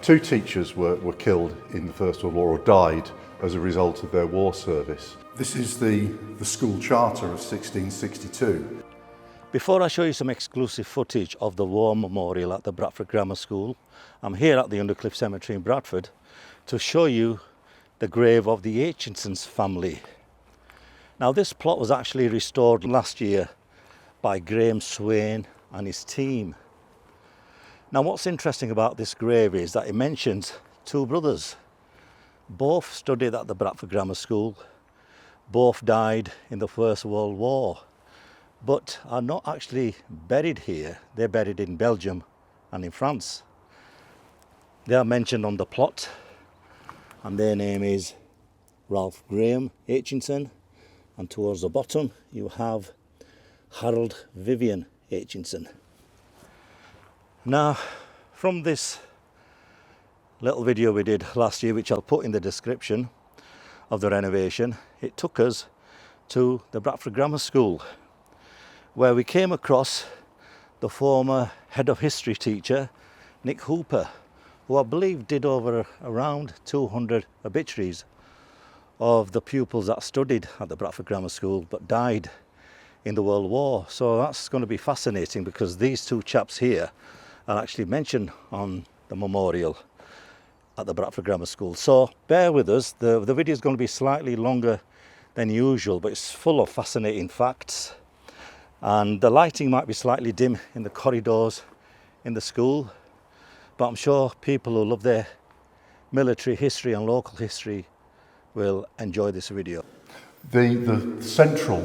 Two teachers were killed in the First World War or died as a result of their war service. This is the school charter of 1662. Before I show you some exclusive footage of the war memorial at the Bradford Grammar School, I'm here at the Undercliff Cemetery in Bradford to show you the grave of the Aitchinson's family. Now this plot was actually restored last year by Graham Swain and his team. Now what's interesting about this grave is that it mentions two brothers. Both studied at the Bradford Grammar School, both died in the First World War, but are not actually buried here. They're buried in Belgium and in France. They are mentioned on the plot, and their name is Ralph Graham Aitchinson, and towards the bottom you have Harold Vivian Aitchinson. Now, from this little video we did last year, which I'll put in the description of the renovation, it took us to the Bradford Grammar School, where we came across the former head of history teacher, 𝗥𝗘𝗦𝗢𝗥𝗡𝗦, who I believe did over around 200 obituaries of the pupils that studied at the Bradford Grammar School but died in the World War. So that's going to be fascinating, because these two chaps here are actually mentioned on the memorial at the Bradford Grammar School. So bear with us, the video is going to be slightly longer than usual, but it's full of fascinating facts, and the lighting might be slightly dim in the corridors in the school, but I'm sure people who love their military history and local history will enjoy this video. The central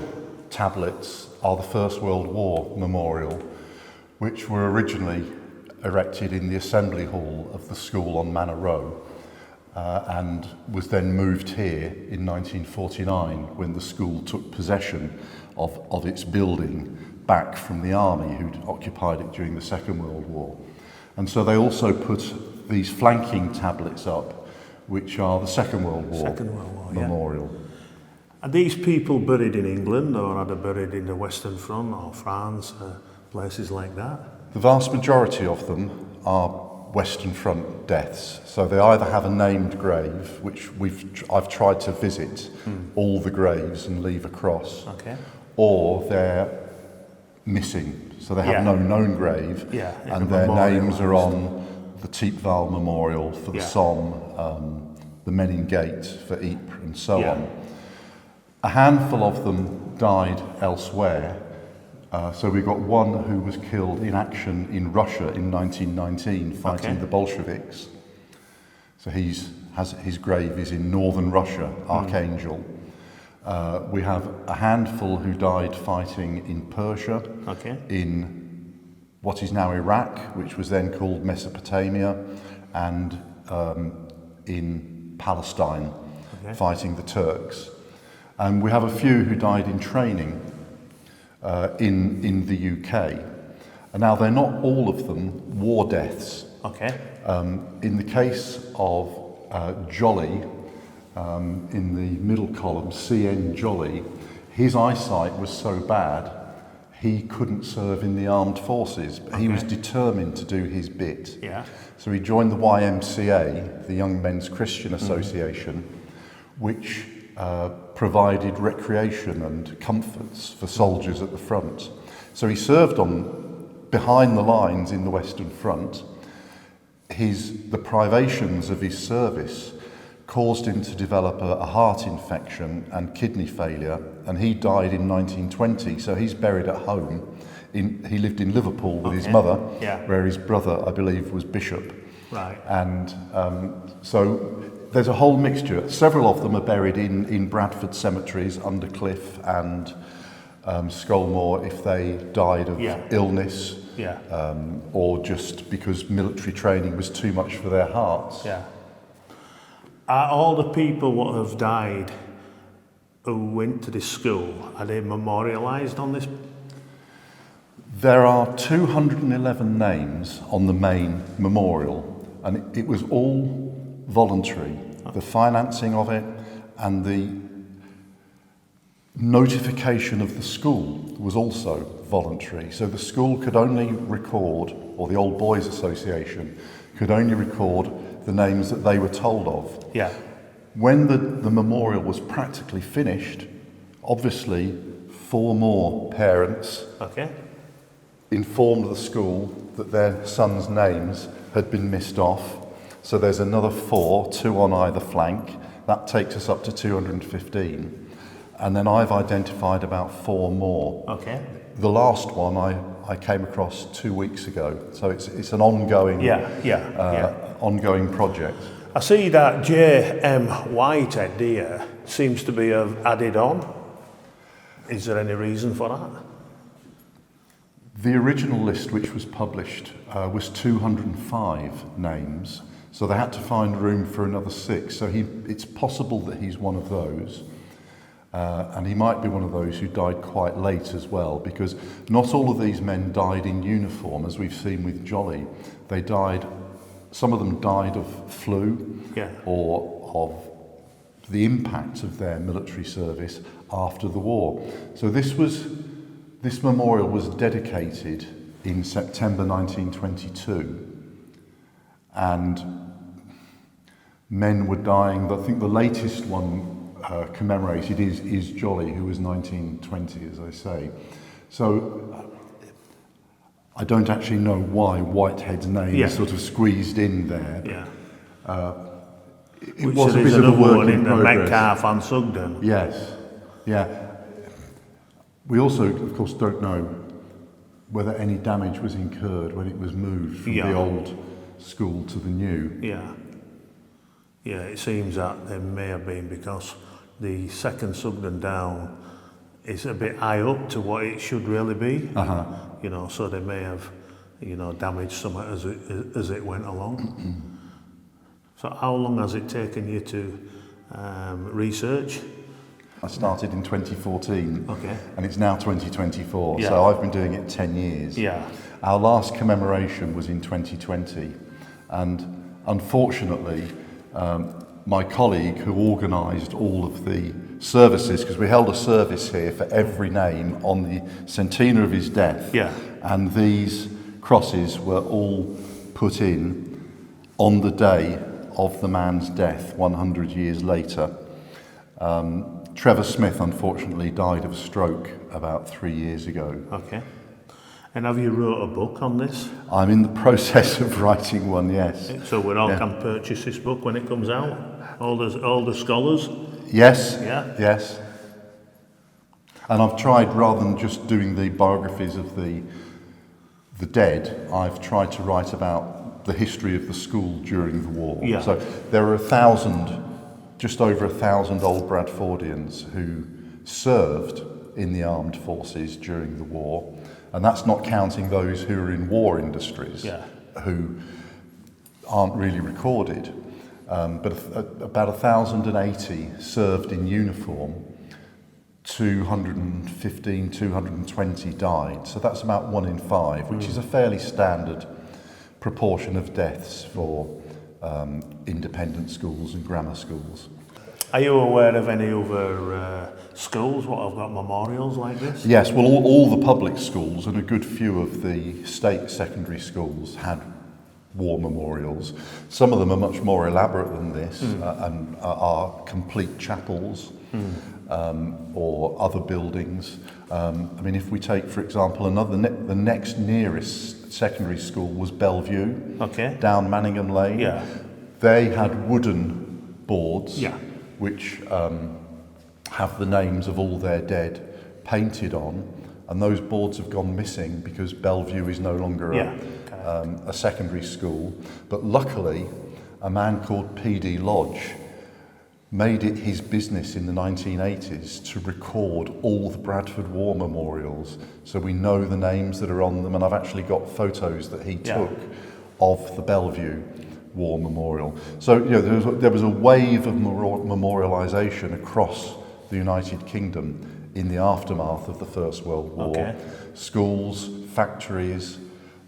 tablets are the First World War memorial, which were originally erected in the assembly hall of the school on Manor Row, and was then moved here in 1949 when the school took possession of its building back from the army who'd occupied it during the Second World War. And so they also put these flanking tablets up, which are the Second World War memorial. Yeah. Are these people buried in England, or are they buried in the Western Front or France, places like that? The vast majority of them are Western Front deaths. So they either have a named grave, which I've tried to visit all the graves and leave a cross, or they're missing. So they have no known grave, and their names are on the 𝗕𝗥𝗘𝗦𝗢𝗡𝗙 memorial for the Somme, the Menin Gate for Ypres, and so on. A handful of them died elsewhere. So we got one who was killed in action in Russia in 1919, fighting the Bolsheviks. So his grave is in northern Russia, Archangel. We have a handful who died fighting in Persia, in what is now Iraq, which was then called Mesopotamia, and in Palestine, fighting the Turks. And we have a few who died in training in the UK. And now they're not all of them war deaths. In the case of Jolly, in the middle column, C.N. Jolly, his eyesight was so bad he couldn't serve in the armed forces, but he was determined to do his bit. So he joined the YMCA, the Young Men's Christian Association, which provided recreation and comforts for soldiers at the front. So he served behind the lines in the Western Front. The privations of his service caused him to develop a heart infection and kidney failure, and he died in 1920. So he's buried at home. He lived in Liverpool with his mother, where his brother, I believe, was bishop. And so there's a whole mixture. Several of them are buried in Bradford cemeteries, Undercliff and 𝗟𝗘𝗦𝗧𝗢, if they died of illness, or just because military training was too much for their hearts. Are all the people what have died who went to this school, are they memorialised on this? There are 211 names on the main memorial, and it was all voluntary. The financing of it and the notification of the school was also voluntary. So the school could only record, or the Old Boys Association could only record the names that they were told of. Yeah. When the memorial was practically finished, obviously 4 more parents informed the school that their sons' names had been missed off. So there's another 4, 2 on either flank. That takes us up to 215. And then I've identified about 4 more. Okay. The last one I came across 2 weeks ago. So it's an ongoing ongoing project. I see that 𝗟𝗡𝗦𝗘𝗧 seems to be added on. Is there any reason for that? The original list, which was published, was 205 names. So they had to find room for another 6. So it's possible that he's one of those. And he might be one of those who died quite late as well, because not all of these men died in uniform, as we've seen with Jolly. They died, some of them died of flu or of the impact of their military service after the war. So this memorial was dedicated in September 1922, and men were dying. I think the latest one commemorated is Jolly, who was 1920, as I say. So I don't actually know why Whitehead's name is sort of squeezed in there. Yeah. It was a bit of a work in progress. 𝗥𝗘𝗦𝗢𝗥𝗚. Yes, yeah. We also, of course, don't know whether any damage was incurred when it was moved from the old school to the new. Yeah. Yeah, it seems that there may have been, because the second Sugden down is a bit high up to what it should really be. You know, so they may have, you know, damaged some as it went along. So how long has it taken you to research? I started in 2014, and it's now 2024, Yeah. so I've been doing it 10 years. Yeah. Our last commemoration was in 2020, and unfortunately, my colleague who organised all of the services, because we held a service here for every name on the centenary of his death, and these crosses were all put in on the day of the man's death, 100 years later. Trevor Smith, unfortunately, died of a stroke about 3 years ago. Okay. And have you wrote a book on this? I'm in the process of writing one, yes. So we all can purchase this book when it comes out? All the scholars? Yes, Yeah. yes. And I've tried, rather than just doing the biographies of the dead, I've tried to write about the history of the school during the war. Yeah. So there are just over 1,000 old Bradfordians who served in the armed forces during the war. And that's not counting those who are in war industries, who aren't really recorded. But about 1,080 served in uniform, 215, 220 died. So that's about 1 in 5, which is a fairly standard proportion of deaths for independent schools and grammar schools. Are you aware of any other schools what have got memorials like this? Yes, well, all the public schools and a good few of the state secondary schools had war memorials. Some of them are much more elaborate than this and are complete chapels or other buildings. I mean, if we take, for example, the next nearest secondary school was Bellevue, down Manningham Lane. Yeah. They had wooden boards, which have the names of all their dead painted on, and those boards have gone missing because Bellevue is no longer a secondary school. But luckily, a man called P.D. Lodge made it his business in the 1980s to record all the Bradford War memorials, so we know the names that are on them, and I've actually got photos that he took of the Bellevue War Memorial. So, you know, there was a wave of memorialisation across the United Kingdom in the aftermath of the First World War. Schools, factories,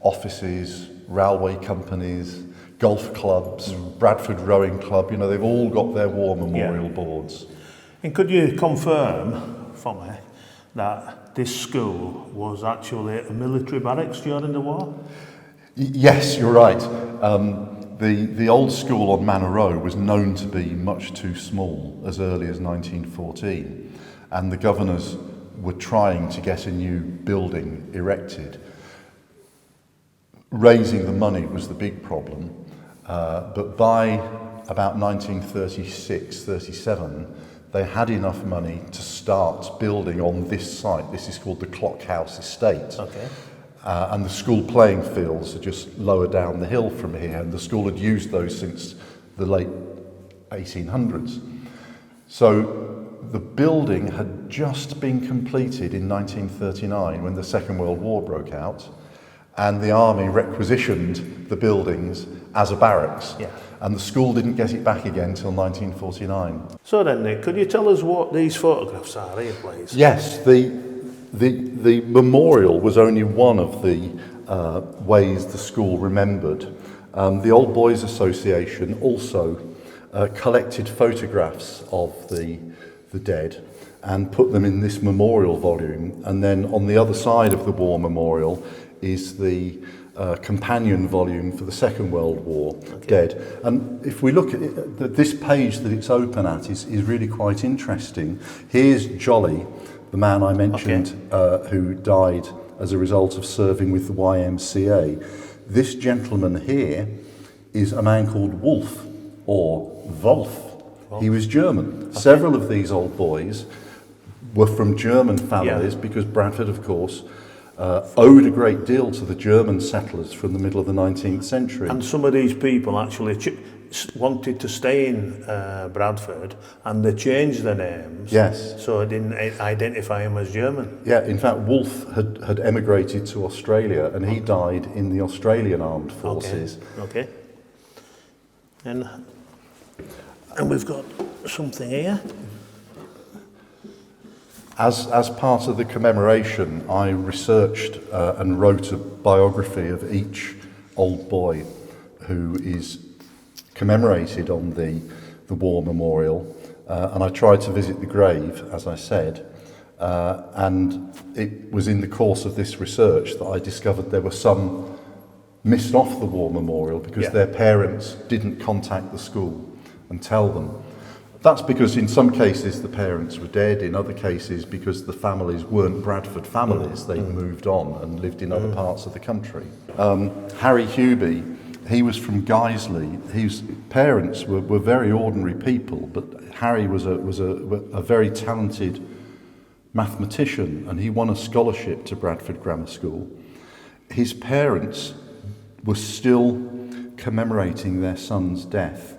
offices, railway companies, golf clubs, Bradford Rowing Club, you know, they've all got their war memorial boards. And could you confirm for me that this school was actually a military barracks during the war? Yes, you're right. The old school on Manor Row was known to be much too small as early as 1914, and the governors were trying to get a new building erected. Raising the money was the big problem, but by about 1936-37, they had enough money to start building on this site. This is called the Clock House Estate. Okay. And the school playing fields are just lower down the hill from here, and the school had used those since the late 1800s. So the building had just been completed in 1939 when the Second World War broke out, and the army requisitioned the buildings as a barracks. Yeah. And the school didn't get it back again until 1949. So then, Nick, could you tell us what these photographs are here, please? Yes, the memorial was only one of the ways the school remembered. The Old Boys Association also collected photographs of the dead and put them in this memorial volume. And then on the other side of the war memorial is the companion volume for the Second World War dead. And if we look at it, this page that it's open at is really quite interesting. Here's Jolly, the man I mentioned who died as a result of serving with the YMCA. This gentleman here is a man called Wolf, or Wolf. He was German. Several of these old boys were from German families because Bradford, of course, owed a great deal to the German settlers from the middle of the 19th century. And some of these people actually wanted to stay in Bradford, and they changed their names. Yes. So it didn't identify him as German. Yeah, in fact, Wolf had emigrated to Australia, and he died in the Australian Armed Forces. Okay. And we've got something here. As part of the commemoration, I researched and wrote a biography of each old boy who is commemorated on the war memorial, and I tried to visit the grave, as I said, and it was in the course of this research that I discovered there were some missed off the war memorial because their parents didn't contact the school and tell them. That's because in some cases the parents were dead, in other cases because the families weren't Bradford families, they'd moved on and lived in other parts of the country. Harry Hubie, he was from Guiseley. His parents were very ordinary people, but Harry was a very talented mathematician, and he won a scholarship to Bradford Grammar School. His parents were still commemorating their son's death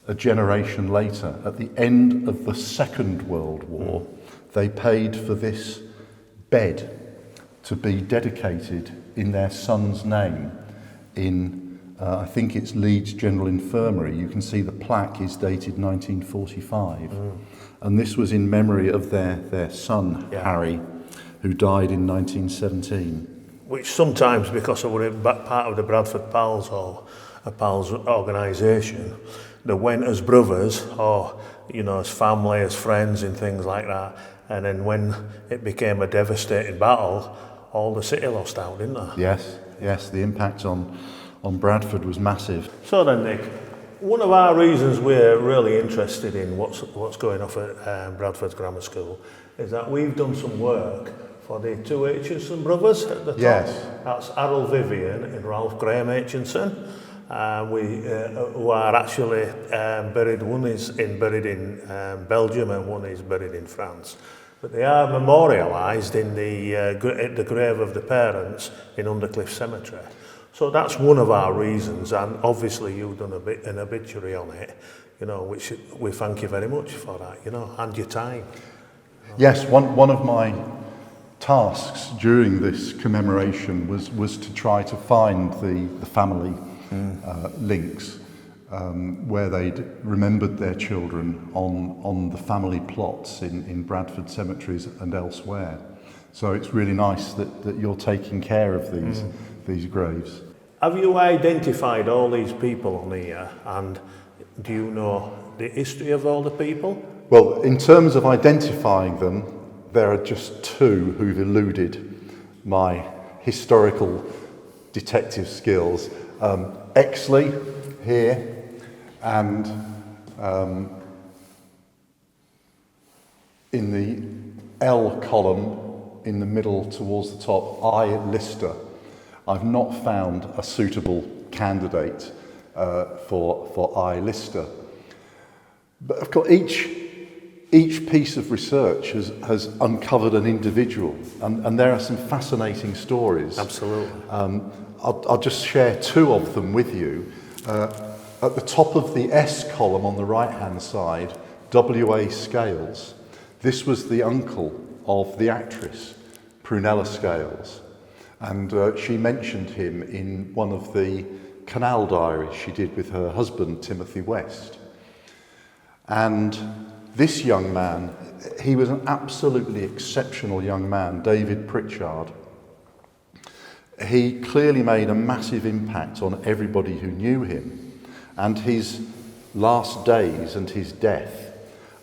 a generation later. At the end of the Second World War, they paid for this bed to be dedicated in their son's name in, I think it's Leeds General Infirmary. You can see the plaque is dated 1945. And this was in memory of their son, Harry, who died in 1917. Which sometimes, because I was part of the Bradford Pals or a Pals organisation, they went as brothers or, you know, as family, as friends and things like that. And then when it became a devastating battle, all the city lost out, didn't they? Yes, the impact on Bradford was massive. So then, Nick, one of our reasons we're really interested in what's going on at Bradford Grammar School is that we've done some work for the two Aitchison brothers at the top. Yes. That's Harold Vivian and Ralph Graham Aitchison. Who are actually buried. One is buried in Belgium and one is buried in France. But they are memorialised in the grave of the parents in Undercliff Cemetery. So that's one of our reasons, and obviously you've done an obituary on it, you know, which we thank you very much for that, you know, and your time. Yes, one of my tasks during this commemoration was to try to find the family links where they'd remembered their children on the family plots in Bradford cemeteries and elsewhere. So it's really nice that you're taking care of these graves. Have you identified all these people on here, and do you know the history of all the people? Well, in terms of identifying them, there are just two who've eluded my historical detective skills. 𝗥𝗘𝗦𝗦𝗢𝗓 here, and in the L column in the middle towards the top, 𝗙𝗘𝗦𝗧𝗏. I've not found a suitable candidate for 𝗙𝗘𝗦𝗧𝗏. But of course, each piece of research has uncovered an individual, and there are some fascinating stories. Absolutely. I'll just share two of them with you. At the top of the S column on the right-hand side, W.A. Scales. This was the uncle of the actress, Prunella Scales. And she mentioned him in one of the canal diaries she did with her husband, Timothy West. And this young man, he was an absolutely exceptional young man, David Pritchard. He clearly made a massive impact on everybody who knew him, and his last days and his death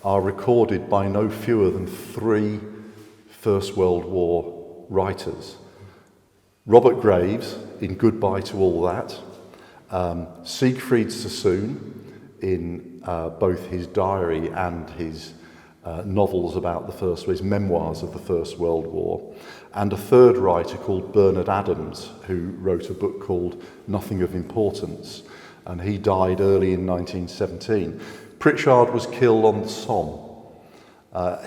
are recorded by no fewer than 3 First World War writers. Robert Graves in Goodbye to All That, Siegfried Sassoon in both his diary and his novels about his memoirs of the First World War, and a third writer called Bernard Adams, who wrote a book called Nothing of Importance, and he died early in 1917. Pritchard was killed on the Somme.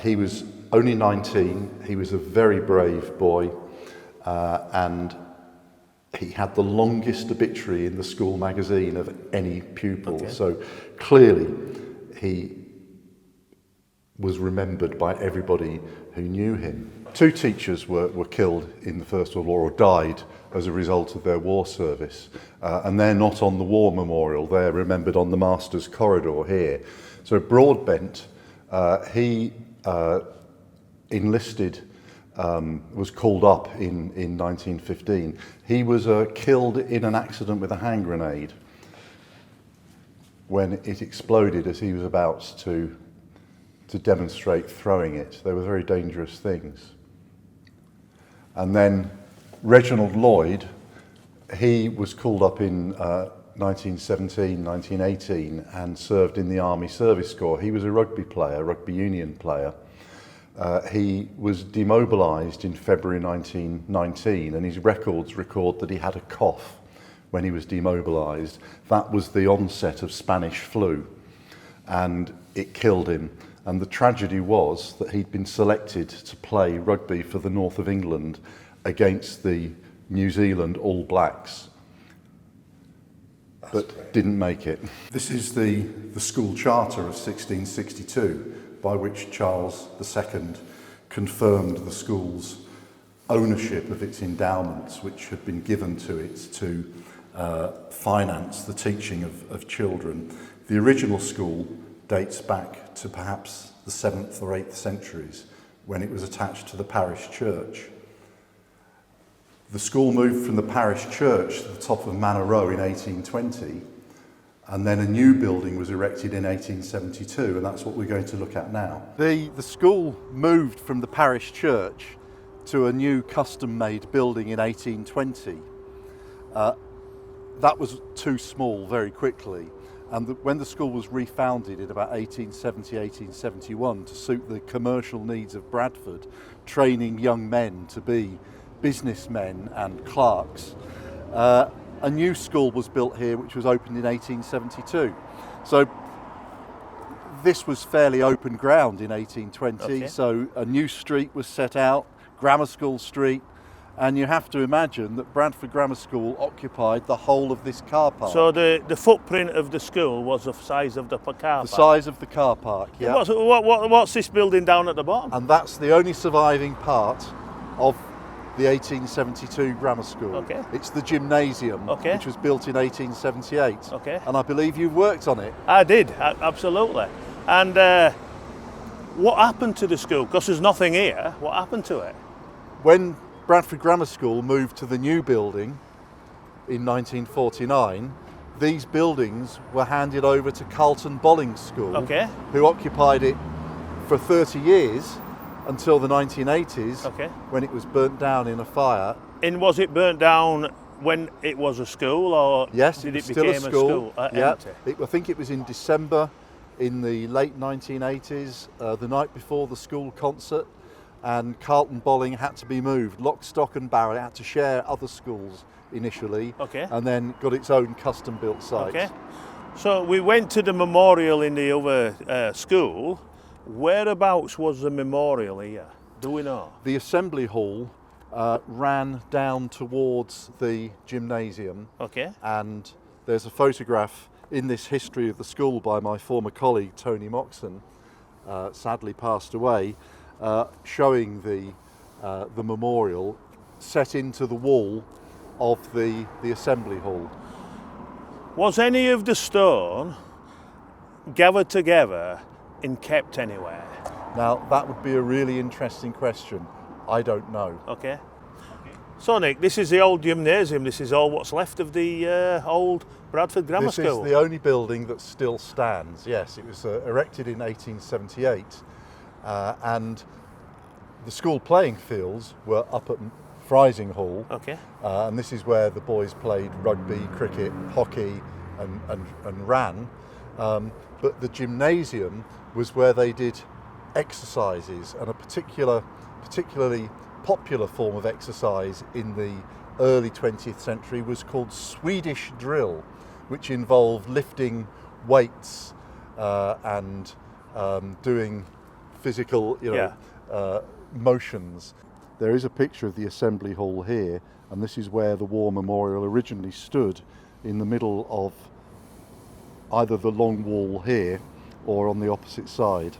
He was only 19, he was a very brave boy, and he had the longest obituary in the school magazine of any pupil. Okay. So clearly he was remembered by everybody who knew him. 2 teachers were killed in the First World War, or died as a result of their war service. And they're not on the war memorial, they're remembered on the Master's Corridor here. So Broadbent, he enlisted, was called up in 1915. He was killed in an accident with a hand grenade when it exploded as he was about to demonstrate throwing it. They were very dangerous things. And then Reginald Lloyd, he was called up in 1917, 1918 and served in the Army Service Corps. He was a rugby player, rugby union player. He was demobilised in February 1919, and his records record that he had a cough when he was demobilised. That was the onset of Spanish flu, and it killed him. And the tragedy was that he'd been selected to play rugby for the north of England against the New Zealand All Blacks, but didn't make it. This is the school charter of 1662, by which Charles II confirmed the school's ownership of its endowments, which had been given to it to finance the teaching of children. The original school dates back to perhaps the 7th or 8th centuries, when it was attached to the parish church. The school moved from the parish church to the top of Manor Row in 1820, and then a new building was erected in 1872, and that's what we're going to look at now. The school moved from the parish church to a new custom-made building in 1820. That was too small very quickly, and when the school was refounded in about 1870, 1871 to suit the commercial needs of Bradford, training young men to be businessmen and clerks, a new school was built here which was opened in 1872. So this was fairly open ground in 1820, okay. So a new street was set out, Grammar School Street, and you have to imagine that Bradford Grammar School occupied the whole of this car park. So the footprint of the school was the size of the car park? The size of the car park, yeah. What's this building down at the bottom? And that's the only surviving part of the 1872 grammar school. Okay. It's the gymnasium, okay, which was built in 1878. Okay. And I believe you've worked on it. I did, absolutely. And what happened to the school? Because there's nothing here. What happened to it? When Bradford Grammar School moved to the new building in 1949, these buildings were handed over to 𝗙𝗘𝗦𝗧𝗏 School, okay, who occupied it for 30 years until the 1980s, okay, when it was burnt down in a fire. And was it burnt down when it was a school, or Yes, did it it was still became a school. Yeah. empty? I think it was in December in the late 1980s, the night before the school concert, and Carlton Bowling had to be moved. Lock, stock and barrel. It had to share other schools initially, Okay. and then got its own custom-built site. Okay. So we went to the memorial in the other school. Whereabouts was the memorial here? Do we know? The assembly hall ran down towards the gymnasium, Okay. and there's a photograph in this history of the school by my former colleague 𝗙𝗥𝗦𝗢𝗏, sadly passed away, showing the memorial set into the wall of the assembly hall. Was any of the stone gathered together and kept anywhere? Now that would be a really interesting question. I don't know. Okay. So Nick, this is the old gymnasium. This is all what's left of the old Bradford Grammar School. This is the only building that still stands. Yes, it was erected in 1878, and the school playing fields were up at Freising Hall. Okay. And this is where the boys played rugby, cricket, hockey, and ran. But the gymnasium was where they did exercises, and a particularly popular form of exercise in the early 20th century was called Swedish drill, which involved lifting weights and doing physical, motions. There is a picture of the assembly hall here, and this is where the war memorial originally stood, in the middle of either the long wall here or on the opposite side.